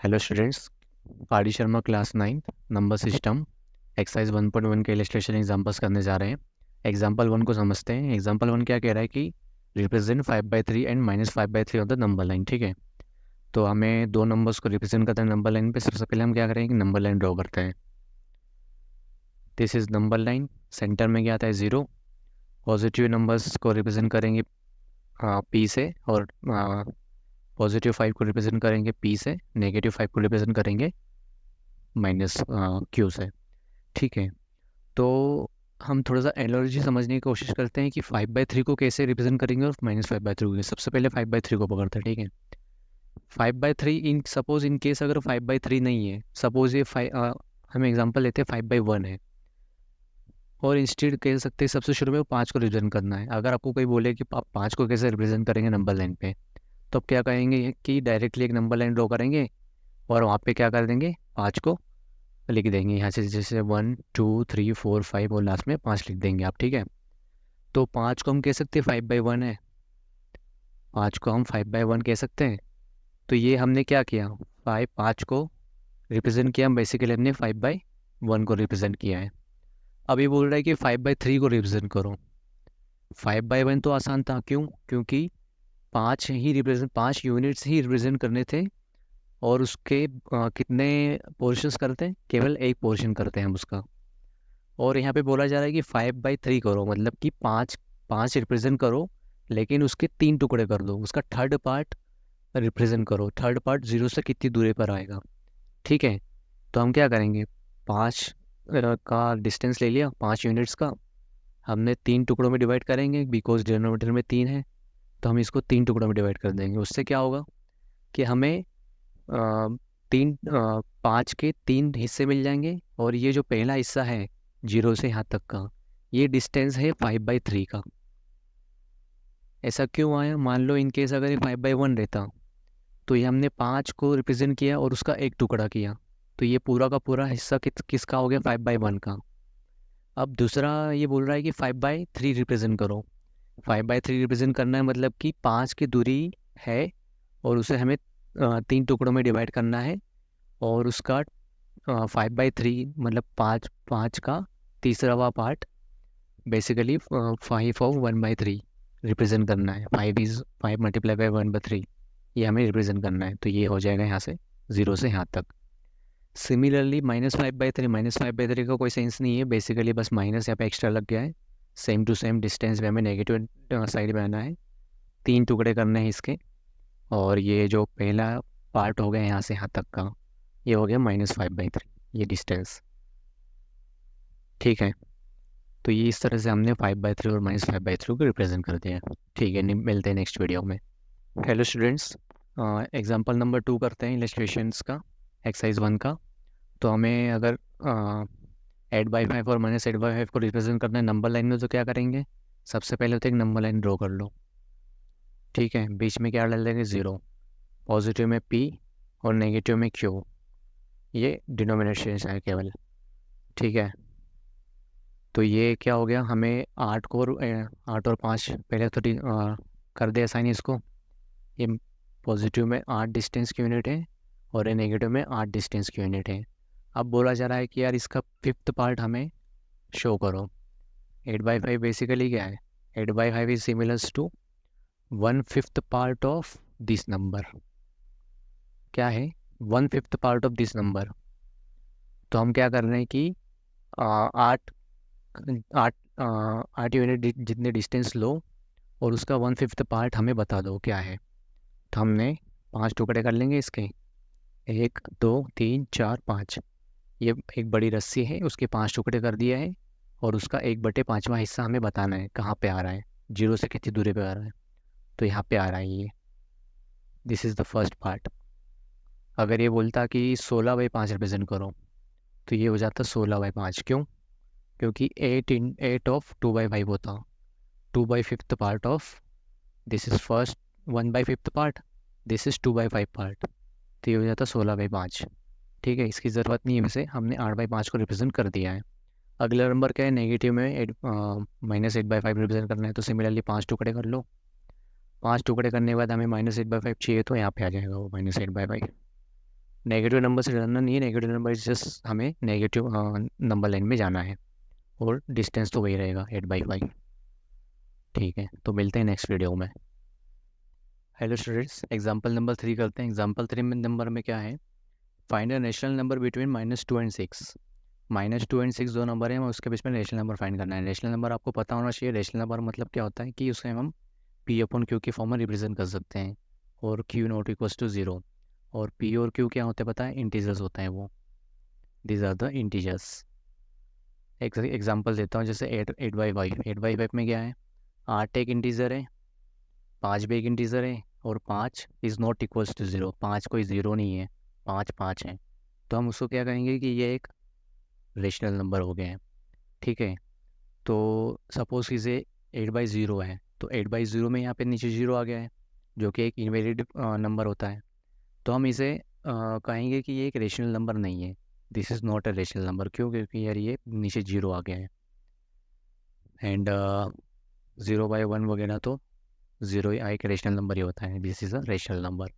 Hello students, पारी Sharma class 9 number system exercise 1.1 के illustration examples करने जा रहे हैं। एग्जांपल 1 को समझते हैं। एग्जांपल 1 क्या कह रहा है कि represent 5/3 and -5/3 on the number line. ठीक है, तो हमें दो नंबर्स को रिप्रेजेंट करते हैं नंबर लाइन पे। सबसे पहले हम क्या करेंगे कि नंबर लाइन ड्रॉ करते हैं। This is number line. Centre में क्या आता है 0। पॉजिटिव नंबर्स को रिप्रेजेंट करेंगे पी से, और पॉजिटिव 5 को रिप्रेजेंट करेंगे पी से, नेगेटिव 5 को रिप्रेजेंट करेंगे माइनस क्यू से। ठीक है, तो हम थोड़ा सा एनालॉजी समझने की कोशिश करते हैं कि 5/3 को कैसे रिप्रेजेंट करेंगे और -5/3 को। सबसे पहले 5/3 को पकड़ते हैं। ठीक है, 5/3 इन सपोज इन केस अगर 5/3 नहीं है, सपोज ये हम एग्जांपल लेते हैं 5/1 है, और इंस्टेड कह सकते हैं सबसे शुरू में वो 5 को रिप्रेजेंट करना है। अगर आपको कोई बोले कि आप 5 को कैसे रिप्रेजेंट करेंगे नंबर लाइन पे, तो आप क्या कहेंगे कि डायरेक्टली एक नंबर लाइन ड्रॉ करेंगे और वहाँ पे क्या कर देंगे, 5 को लिख देंगे यहाँ से, जैसे 1 2 3 4 5 और लास्ट में 5 लिख देंगे आप। ठीक है, तो 5 को हम कह सकते हैं 5/1 है, 5 को हम 5/1 कह सकते हैं। तो ये हमने क्या किया, 5 को रिप्रेजेंट किया, हम बेसिकली हमने 5/1 को रिप्रेजेंट किया है। अब ये बोल रहा है कि 5/3 को रिप्रेजेंट करो। 5/1 तो आसान था, क्यों? क्योंकि 5 यूनिट्स ही रिप्रेजेंट करने थे, और उसके कितने पोर्शंस करते हैं, केवल एक पोर्शन करते हैं हम उसका। और यहाँ पे बोला जा रहा है कि 5/3 करो, मतलब कि 5 रिप्रेजेंट करो, लेकिन उसके 3 टुकड़े कर दो, उसका थर्ड पार्ट रिप्रेजेंट करो। थर्ड पार्ट 0 से कितनी दूरी पर आएगा। ठीक है, तो हम क्या करेंगे, 5 का डिस्टेंस ले लिया, 5 यूनिट्स का, हमने 3 टुकड़ों में डिवाइड करेंगे, बिकॉज डिनोमिनेटर में 3 है, तो हम इसको 3 टुकड़ों में डिवाइड कर देंगे। उससे क्या होगा कि हमें 5 के 3 हिस्से मिल जाएंगे, और ये जो पहला हिस्सा है 0 से यहाँ तक का, ये डिस्टेंस है 5/3 का। ऐसा क्यों आया? मान लो इन केस अगर ये 5/1 रहता, तो ये हमने 5 को रिप्रेजेंट किया और उसका एक टुकड़ा किया, तो ये पूरा का पूरा हिस्सा किसका हो गया, 5/1 का। अब दूसरा ये बोल रहा है कि 5/3 रिप्रेजेंट करो। 5/3 रिप्रेजेंट करना है, मतलब कि 5 की दूरी है, और उसे हमें 3 टुकड़ों में डिवाइड करना है, और उसका 5/3 मतलब 5 का तीसरा पार्ट, बेसिकली 5/1/3 रिप्रेजेंट करना है। 5 मल्टीप्लाई बाई 1/3, ये हमें रिप्रेजेंट करना है। तो ये हो जाएगा यहाँ से 0 से यहाँ तक। सिमिलरली -5/3 का कोई सेंस नहीं है, बेसिकली बस माइनस यहाँ पे एक्स्ट्रा लग गया है। सेम टू सेम डिस्टेंस पे हमें नेगेटिव साइड में आना है, 3 टुकड़े करने हैं इसके, और ये जो पहला पार्ट हो गया यहाँ से यहाँ तक का, ये हो गया -5/3, ये डिस्टेंस। ठीक है, तो ये इस तरह से हमने 5/3 और -5/3 को रिप्रेजेंट कर दिया है। ठीक है, मिलते हैं नेक्स्ट वीडियो में। हेलो स्टूडेंट्स, एग्जांपल नंबर 2 करते हैं इलस्ट्रेशंस का, एक्सरसाइज 1 का। तो हमें अगर 8/5 और -8/5 को रिप्रेजेंट करना है नंबर लाइन में, तो क्या करेंगे, सबसे पहले तो एक नंबर लाइन ड्रॉ कर लो। ठीक है, बीच में क्या डाल देंगे, 0, पॉजिटिव में p और नेगेटिव में q, ये डिनोमिनेशन है केवल। ठीक है, तो ये क्या हो गया, हमें 8 और 5 पहले तो कर दे असाइन इसको। ये पॉजिटिव में 8 डिस्टेंस की यूनिट है, और ये नेगेटिव में 8 डिस्टेंस की यूनिट है। अब बोला जा रहा है कि यार इसका 5th पार्ट हमें शो करो। 8/5 बेसिकली क्या है, 8/5 is similars to 1/5 part of this number. क्या है, 1/5 पार्ट ऑफ दिस नंबर। तो हम क्या कर रहे हैं कि 8 8 8 यूनिट जितने डिस्टेंस लो, और उसका 1/5 पार्ट हमें बता दो क्या है। तो हमने 5 टुकड़े कर लेंगे इसके, 1 2 3 4 5। ये एक बड़ी रस्सी है, उसके 5 टुकड़े कर दिया है, और उसका 1/5वां हिस्सा हमें बताना है कहाँ पे आ रहा है, 0 से कितनी दूरी पे आ रहा है। तो यहाँ पे आ रहा है ये, this is the first part. अगर ये बोलता कि 16/5 रिप्रेजेंट करो, तो ये हो जाता 16/5। क्यों? क्योंकि 8 ऑफ 2/5 होता, 2/5 part of, this is first 1/5 part, this is 2/5 part, तो ये हो जाता 16/5। ठीक है, इसकी ज़रूरत नहीं है, वैसे हमने 8/5 को रिप्रेजेंट कर दिया है। अगला नंबर क्या है, नेगेटिव में -8/5 रिप्रेजेंट करना है, तो सिमिलरली 5 टुकड़े कर लो। 5 टुकड़े करने के बाद हमें -8/5 चाहिए, तो यहाँ पे आ जाएगा वो -8/5। नेगेटिव नंबर से डरना नहीं है, नेगेटिव नंबर जस्ट हमें नेगेटिव नंबर लाइन में जाना है, और डिस्टेंस तो वही रहेगा 8/5। ठीक है, तो मिलते हैं नेक्स्ट वीडियो में। हेलो स्टूडेंट्स, एग्जांपल नंबर 3 करते हैं। एग्जांपल 3 में नंबर में क्या है, find a national number between -2 and 6। -2 and 6 दो नंबर है, हमें उसके बीच में रेशनल नंबर फाइंड करना है। रेशनल नंबर आपको पता होना चाहिए। रेशनल नंबर मतलब क्या होता है कि उसे हम P/Q की फॉर्म में रिप्रेजेंट कर सकते हैं, और Q नॉट इक्वल्स टू 0। और P और Q क्या होते हैं पता है, इंटीजर्स होते हैं वो, दीज आर द इंटीजर्स। एक एग्जांपल देता हूँ, जैसे 8/5। 8/5 में क्या है, 8 एक इंटीजर है, 5 भी एक इंटीजर है, और 5 इज़ नॉट इक्वल्स टू 0। 5 कोई ज़ीरो नहीं है, 5 5 है। तो हम उसको क्या कहेंगे कि ये एक रेशनल नंबर हो गए हैं। ठीक है, तो सपोज इसे 8/0 है, तो 8/0 में यहाँ पे नीचे 0 आ गया है, जो कि एक इनवैलिड नंबर होता है। तो हम इसे कहेंगे कि ये एक रेशनल नंबर नहीं है, this is not a rational number. क्यों? क्योंकि यार ये नीचे 0 आ गया है। एंड 0/1 वगैरह तो 0 एक रेशनल नंबर ही होता है, this is a rational number.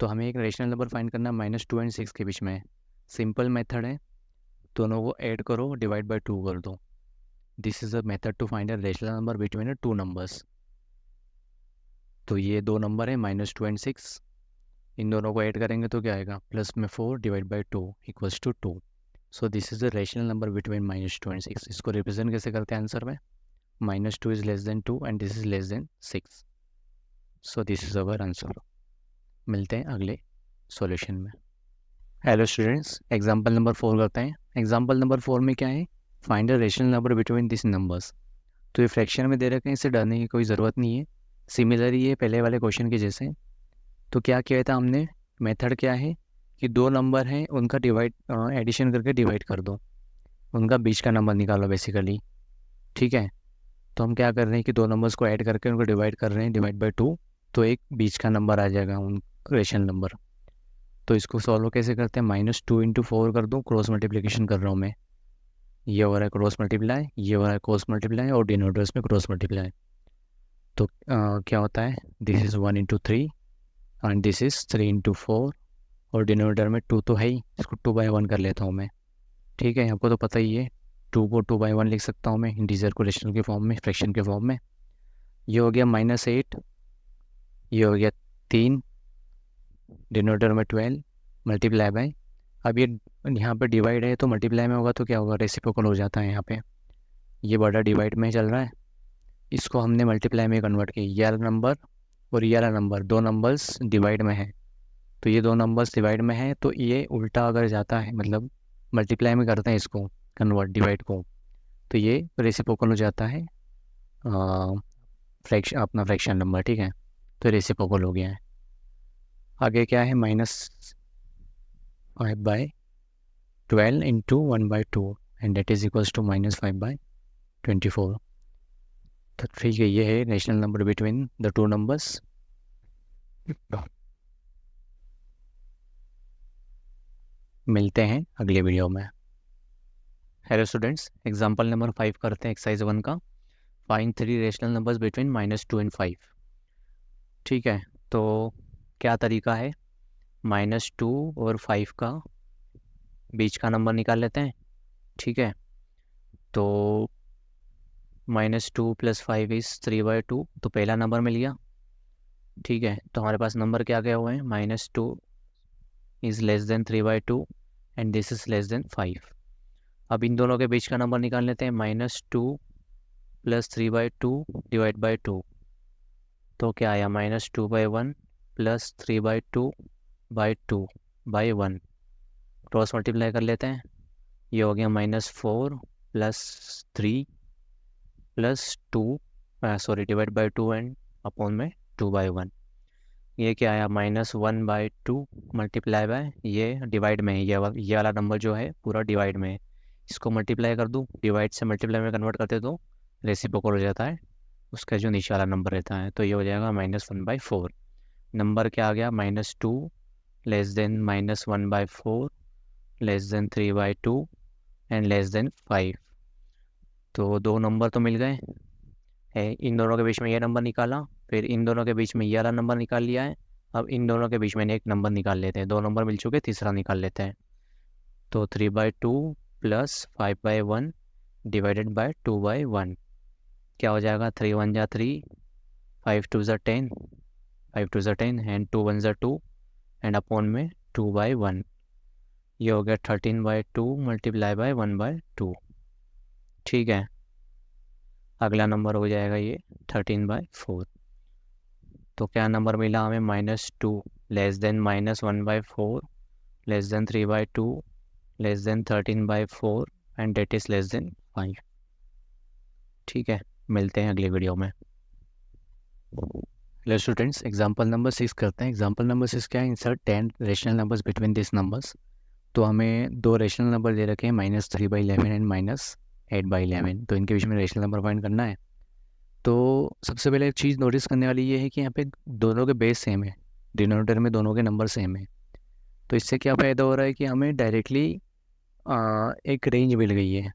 तो हमें एक रेशनल नंबर फाइंड करना -2 एंड 6 के बीच में। सिंपल मेथड है, दोनों को ऐड करो, डिवाइड बाय 2 कर दो। This is a method to find a rational number between a 2 numbers. तो ये दो नंबर है -2 एंड 6, इन दोनों को ऐड करेंगे तो क्या आएगा, प्लस में 4 divide by 2 equals to 2। So this is the rational number between -2 and 6। इसको रिप्रेजेंट कैसे करते हैं आंसर में, -2 is less than 2 and this is less than 6। So this is our answer. मिलते हैं अगले सॉल्यूशन में। हेलो स्टूडेंट्स, एग्जांपल नंबर 4 करते हैं। एग्जांपल नंबर 4 में क्या है, find a rational number between this numbers. तो ये फ्रैक्शन में दे रखे हैं, इससे डरने की कोई ज़रूरत नहीं है, सिमिलर ही है पहले वाले क्वेश्चन के जैसे। तो क्या किया था हमने, मेथड क्या है कि दो नंबर हैं, उनका डिवाइड एडिशन करके डिवाइड कर दो, उनका बीच का नंबर निकालो बेसिकली। ठीक है, तो हम क्या कर रहे हैं कि दो नंबर्स को ऐड करके उनको डिवाइड कर रहे हैं, डिवाइड बाय 2, तो एक बीच का नंबर आ जाएगा उन रेशनल नंबर। तो इसको सॉल्व कैसे करते हैं, -2 × 4 कर दूँ, क्रॉस मल्टीप्लिकेशन कर रहा हूँ मैं, ये हो रहा है क्रॉस मल्टीप्लाई, ये हो रहा है क्रॉस मल्टीप्लाई, और डिनोमिनेटर्स में क्रॉस मल्टीप्लाई। तो क्या होता है, this is 1 × 3 and this is 3 × 4, और डिनोमिनेटर में 2 तो है ही, इसको 2/1 कर लेता हूँ मैं। ठीक है, आपको तो पता ही है, 2 को 2/1 लिख सकता हूँ मैं, इंटीजर को रेशनल के फॉर्म में, फ्रैक्शन के फॉर्म में। ये हो गया -8, ये हो गया 3, डिनोमिनेटर में 12 मल्टीप्लाई बाय, अब ये यहाँ पे डिवाइड है तो मल्टीप्लाई में होगा तो क्या होगा, रेसिप्रोकल हो जाता है यहाँ पे। ये बड़ा डिवाइड में चल रहा है, इसको हमने मल्टीप्लाई में कन्वर्ट किया। ये वाला नंबर और ये वाला नंबर, दो नंबर्स डिवाइड में है, तो ये दो नंबर्स डिवाइड में है, तो ये उल्टा अगर जाता है, मतलब मल्टीप्लाई में करते हैं इसको कन्वर्ट डिवाइड को, तो ये रेसिप्रोकल हो जाता है फ्रैक्शन, अपना फ्रैक्शन नंबर। ठीक है, तो रेसिप्रोकल हो गया है। आगे क्या है, -5/12 into 1/2 and that is equals to -5/24। तो ठीक है, ये है rational number between the two numbers. मिलते हैं अगले वीडियो में। हेलो स्टूडेंट्स, एग्जांपल नंबर 5 करते हैं एक्सरसाइज 1 का। Find 3 rational numbers between -2 and 5। ठीक है, तो क्या तरीका है, -2 और 5 का बीच का नंबर निकाल लेते हैं। ठीक है, तो -2 + 5 इज़ 3/2, तो पहला नंबर मिल गया। ठीक है, तो हमारे पास नंबर क्या क्या हुए हैं, -2 is less than 3/2 and this is less than 5। अब इन दोनों के बीच का नंबर निकाल लेते हैं, -2 + 3/2 डिवाइड बाई 2, तो क्या आया, -2/1 + 3/2/2/1। क्रॉस मल्टीप्लाई कर लेते हैं, ये हो गया -4 + 3 + 2, sorry divide by 2 and upon में 2/1। ये क्या आया, -1/2 मल्टीप्लाई बाय, ये डिवाइड में है, ये वाला नंबर जो है पूरा डिवाइड में है, इसको मल्टीप्लाई कर दूँ, डिवाइड से मल्टीप्लाई में कन्वर्ट करते तो रेसिप्रोकल हो जाता है उसका जो नीचे वाला नंबर रहता है, तो ये हो जाएगा -1/4। नंबर क्या आ गया, -2 less than -1/4 less than 3/2 and less than 5। तो दो नंबर तो मिल गए है, इन दोनों के बीच में ये नंबर निकाला, फिर इन दोनों के बीच में ये वाला नंबर निकाल लिया है। अब इन दोनों के बीच में एक नंबर निकाल लेते हैं, 2 नंबर मिल चुके, तीसरा निकाल लेते हैं। तो 3/2 प्लस 5/1 डिवाइडेड बाय 2/1 क्या हो जाएगा? 3 1 जा 3, 5 2 जा 10, 5 2 जा 10 एंड 2 1 जा 2 एंड अपॉन में 2/1। ये हो गया 13/2 मल्टीप्लाई बाय 1/2। ठीक है, अगला नंबर हो जाएगा ये 13/4। तो क्या नंबर मिला हमें? -2 less than -1/4 less than 3/2 less than 13/4 and that is less than 5। ठीक है, मिलते हैं अगले वीडियो में। हेलो स्टूडेंट्स, एग्जांपल नंबर 6 करते हैं। एग्जांपल नंबर 6 क्या है? Insert 10 rational numbers between this numbers. तो हमें 2 रेशनल नंबर दे रखे हैं, -3/11 एंड -8/11। तो इनके बीच में रेशनल नंबर फाइंड करना है। तो सबसे पहले एक चीज़ नोटिस करने वाली ये है कि यहाँ पे दोनों के बेस सेम है, डिनोमिनेटर में दोनों के नंबर सेम है। तो इससे क्या फ़ायदा हो रहा है कि हमें डायरेक्टली एक रेंज मिल गई है।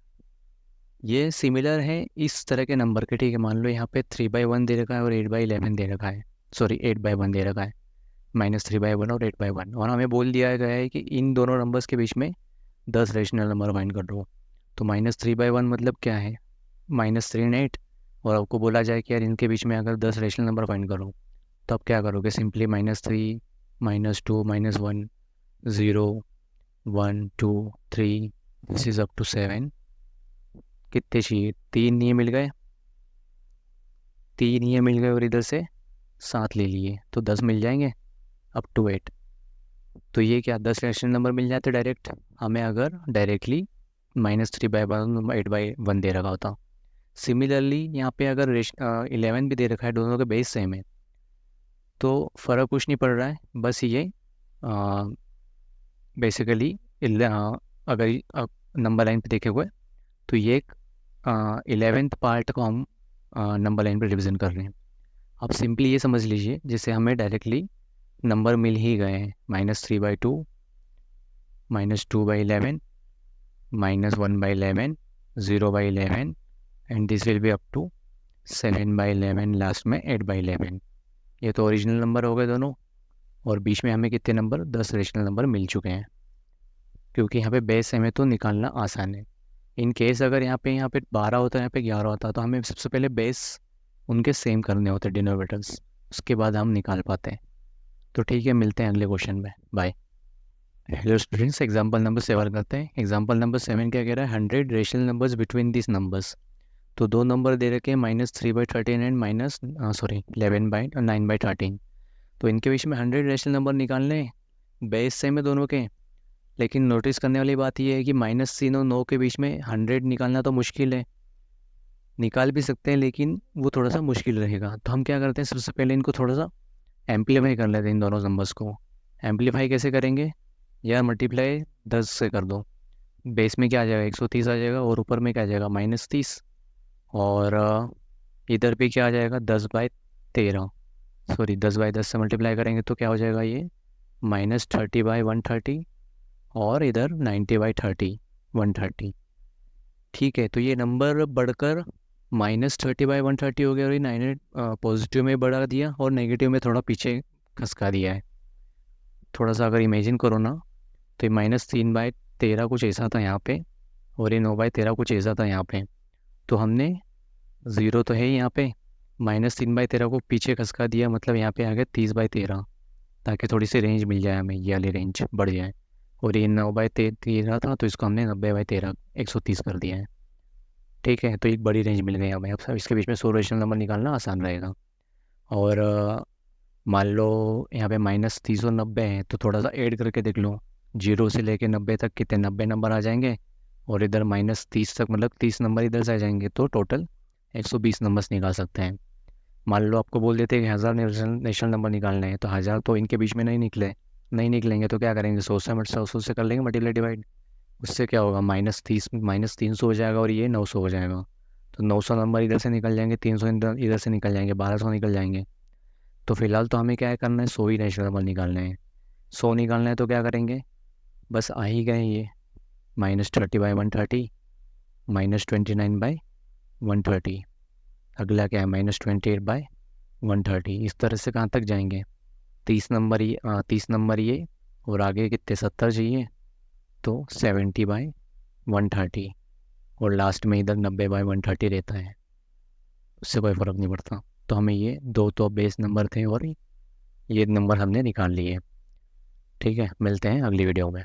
ये सिमिलर है इस तरह के नंबर के। ठीक है, मान लो यहाँ पे 3/1 दे रखा है और 8/11 दे रखा है, सॉरी 8/1 दे रखा है, -3/1 और 8/1। और हमें बोल दिया गया है कि इन दोनों नंबर्स के बीच में 10 रेशनल नंबर फाइंड कर दो। तो -3/1 मतलब क्या है? -3 and 8। और आपको बोला जाए कि यार इनके बीच में अगर 10 रेशनल नंबर फाइंड करो, तो आप क्या करोगे? Simply -3 -2 -1 0 1 2 3 this is up to 7। कितने चाहिए? 3 ये मिल गए, 3 ये मिल गए और इधर से 7 ले लिए, तो 10 मिल जाएंगे अप टू 8। तो ये क्या 10 रेशनल नंबर मिल जाते डायरेक्ट हमें, अगर डायरेक्टली -3/1 8/1 दे रखा होता। सिमिलरली यहाँ पे अगर 11 भी दे रखा है, दोनों के बेस सेम है, तो फ़र्क कुछ नहीं पड़ रहा है। बस ये बेसिकली अगर नंबर लाइन पे देखे हुए, तो ये एक 11th पार्ट को हम नंबर लाइन पे रिप्रेजेंट कर रहे हैं। आप सिंपली ये समझ लीजिए, जिससे हमें डायरेक्टली नंबर मिल ही गए हैं, -3/2 -2/11 -1/11 0/11 and this will be up to 7/11, last में 8/11। ये तो ओरिजिनल नंबर हो गए दोनों, और बीच में हमें कितने नंबर? 10 रेशनल नंबर मिल चुके हैं। क्योंकि यहाँ पे बेस सेम है तो निकालना आसान है। इन केस अगर यहाँ पे 12 होता है, यहाँ पे 11 होता है, तो हमें सबसे पहले बेस उनके सेम करने होते हैं, डिनोमिनेटर्स, उसके बाद हम निकाल पाते हैं। तो ठीक है, मिलते हैं अगले क्वेश्चन में। Bye. Hello students, example number 7 करते हैं। एग्जांपल नंबर 7 क्या कह रहा है? 100 rational numbers between this numbers. तो 2 नंबर दे रखे हैं, -3/13 एंड -9/13। तो इनके बीच में 100 रेशनल नंबर निकालने हैं, बेस सेम है दोनों के। लेकिन नोटिस करने वाली बात यह है कि -3 और 9 के बीच में 100 निकालना तो मुश्किल है। निकाल भी सकते हैं लेकिन वो थोड़ा सा मुश्किल रहेगा। तो हम क्या करते हैं, सबसे पहले इनको थोड़ा सा एम्पलीफाई कर लेते हैं, इन दोनों नंबर्स को। एम्पलीफाई कैसे करेंगे? यार मल्टीप्लाई 10 से कर दो। बेस में क्या आ जाएगा? 130 आ जाएगा, और ऊपर में क्या आ जाएगा? -30। और इधर पे क्या आ जाएगा? 10/13, सॉरी 10/10 से मल्टीप्लाई करेंगे तो क्या हो जाएगा? ये -30/130 और इधर 90/30 130। ठीक है, तो ये नंबर बढ़कर -30/130 हो गया, और ये 9 पॉजिटिव में बढ़ा दिया और नेगेटिव में थोड़ा पीछे खसका दिया है। थोड़ा सा अगर इमेजिन करो ना, तो ये -3/13 कुछ ऐसा था यहाँ पे, और ये 9/13 कुछ ऐसा था यहाँ पे। तो हमने 0 तो है ही यहाँ पे, -3/13 को पीछे खसका दिया, मतलब यहाँ पे आ गया 30/13, ताकि थोड़ी सी रेंज मिल जाए हमें, ये वाली रेंज बढ़ जाए। और ये 9/13 था, तो इसको हमने 90/13 130 कर दिया है। ठीक है, तो एक बड़ी रेंज मिल गई हमें। अब सब इसके बीच में 100 रेशनल नंबर निकालना आसान रहेगा। और मान लो यहाँ पे -30 और 90 है, तो थोड़ा सा ऐड करके देख लो, 0 से लेके 90 तक कितने 90 नंबर आ जाएंगे, और इधर -30 तक मतलब 30 नंबर इधर से आ जाएंगे, तो टोटल 120 नंबर्स निकाल सकते हैं। मान लो आपको बोल देते हैं कि 1000 नेशनल नंबर निकालने हैं, तो 1000 तो इनके बीच में नहीं निकलेंगे, तो क्या करेंगे? 100 से कर लेंगे मल्टीप्लाई डिवाइड। उससे क्या होगा? -300 हो जाएगा, और ये 900 हो जाएगा। तो 900 नंबर इधर से निकल जाएंगे, 300 इधर से निकल जाएंगे, 1200 निकल जाएंगे। तो फिलहाल तो हमें क्या है करना है? 100 ही नेशनल नंबर निकालने हैं। 100 निकालना है तो क्या करेंगे? बस आ ही गए ये, -30/130 -29/130। अगला क्या है? -28/130। इस तरह से कहाँ तक जाएंगे? 30 नंबर ये, और आगे कितने 70 चाहिए, तो 70/130, और लास्ट में इधर 90/130 रहता है, उससे कोई फ़र्क नहीं पड़ता। तो हमें ये दो तो बेस नंबर थे और ये नंबर हमने निकाल लिए। ठीक है, मिलते हैं अगली वीडियो में।